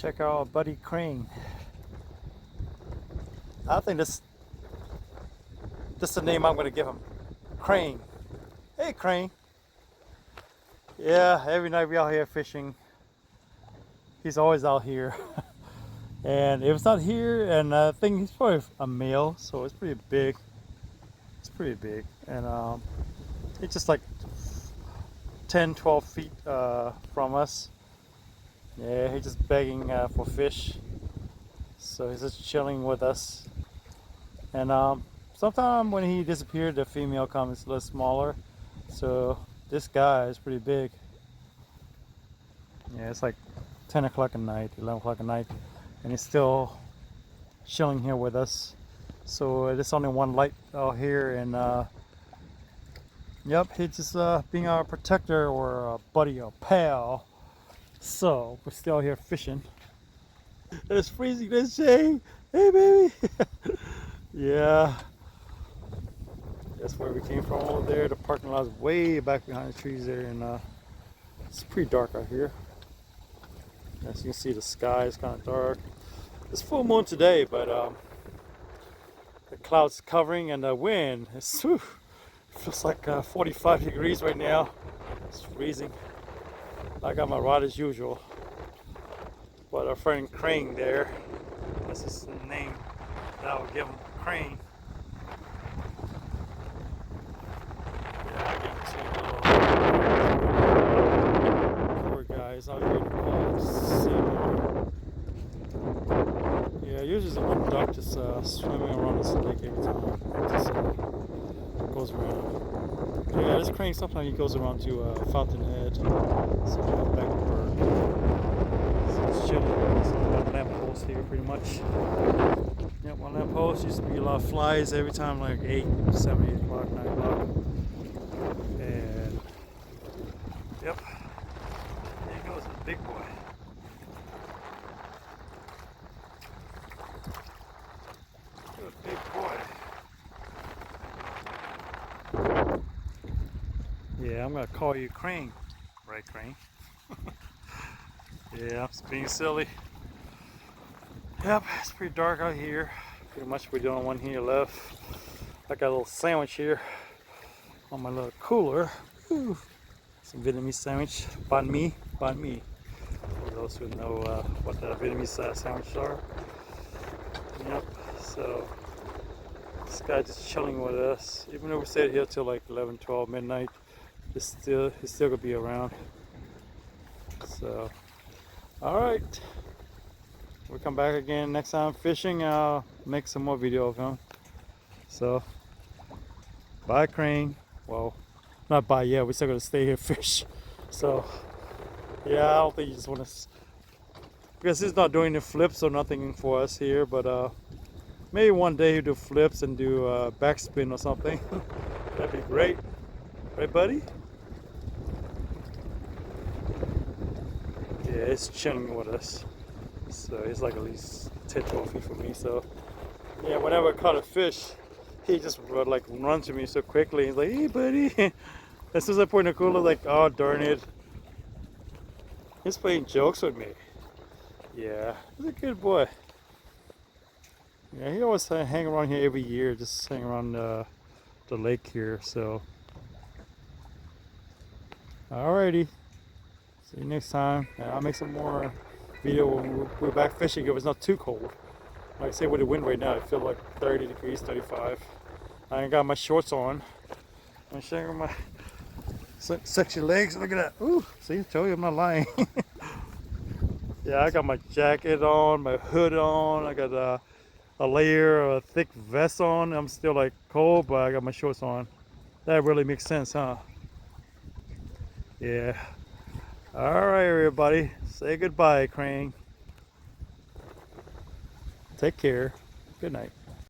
Check out our buddy Crane. I think this is the name I'm gonna give him. Crane. Hey Crane. Yeah, every night we out here fishing. He's always out here. And if it's not here, and I think he's probably a male, so it's pretty big. It's pretty big. And it's just like 10, 12 feet from us. Yeah, he's just begging for fish. So he's just chilling with us. And sometime when he disappeared, the female comes a little smaller. So this guy is pretty big. Yeah, it's like 10 o'clock at night, 11 o'clock at night, and he's still chilling here with us. So there's only one light out here, and yep, he's just being our protector or a buddy or pal. So we're still here fishing. It's freezing this day. Hey baby. Yeah, that's where we came from over there. The parking lot's way back behind the trees there, and it's pretty dark out here. As you can see, the sky is kind of dark. It's full moon today, but the clouds covering and the wind is feels like 45 degrees right now. It's freezing. I got my rod as usual, but our friend Crane there, that's his name that I would give him, Crane. Yeah, I give him 2 poor guys out here in the cold. Yeah, usually the one duck just swimming around this lake every time. It just goes around. Yeah, this crane sometimes he goes around to Fountainhead. So back to bird. So it's chilling. There's one lamp post here pretty much. Yeah, one lamp post. Used to be a lot of flies every time, like 8, 7, 8 o'clock, 9 o'clock. And yep. There goes the big boy. Big boy. Yeah, I'm gonna call you Crane. Right, Crane? Yeah, I'm just being silly. Yep, it's pretty dark out here. Pretty much we're the only one here left. I got a little sandwich here on my little cooler. Whew. Some Vietnamese sandwich. Banh mi. Banh mi. For those who know what the Vietnamese sandwiches are. Yep, so this guy just chilling with us. Even though we stayed here till like 11, 12 midnight, he's still gonna be around. So, all right, we'll come back again next time fishing. I'll make some more video of him. So, bye, Crane. Well, not bye yet. We're still gonna stay here fish. So, yeah, I don't think you just want to, because he's not doing the flips or nothing for us here, but maybe one day he'll do flips and do backspin or something. That'd be great. Right, buddy? Yeah, he's chilling with us. So he's like at least 10, 12 feet from me. So yeah, whenever I caught a fish, he just would like run to me so quickly. He's like, hey buddy. As soon as I put in the cooler, like, oh darn it. He's playing jokes with me. Yeah, he's a good boy. Yeah, he always hang around here every year, just hang around the lake here. So, alrighty, see you next time. And I'll make some more video when we're back fishing if it's not too cold. Like I say, with the wind right now, I feel like 30 degrees, 35. I ain't got my shorts on. I'm showing my sexy legs. Look at that. Ooh, see, I told you I'm not lying. Yeah, I got my jacket on, my hood on. I got a layer of a thick vest on. I'm still like cold, but I got my shorts on. That really makes sense, huh? Yeah. All right, everybody. Say goodbye, Crane. Take care. Good night.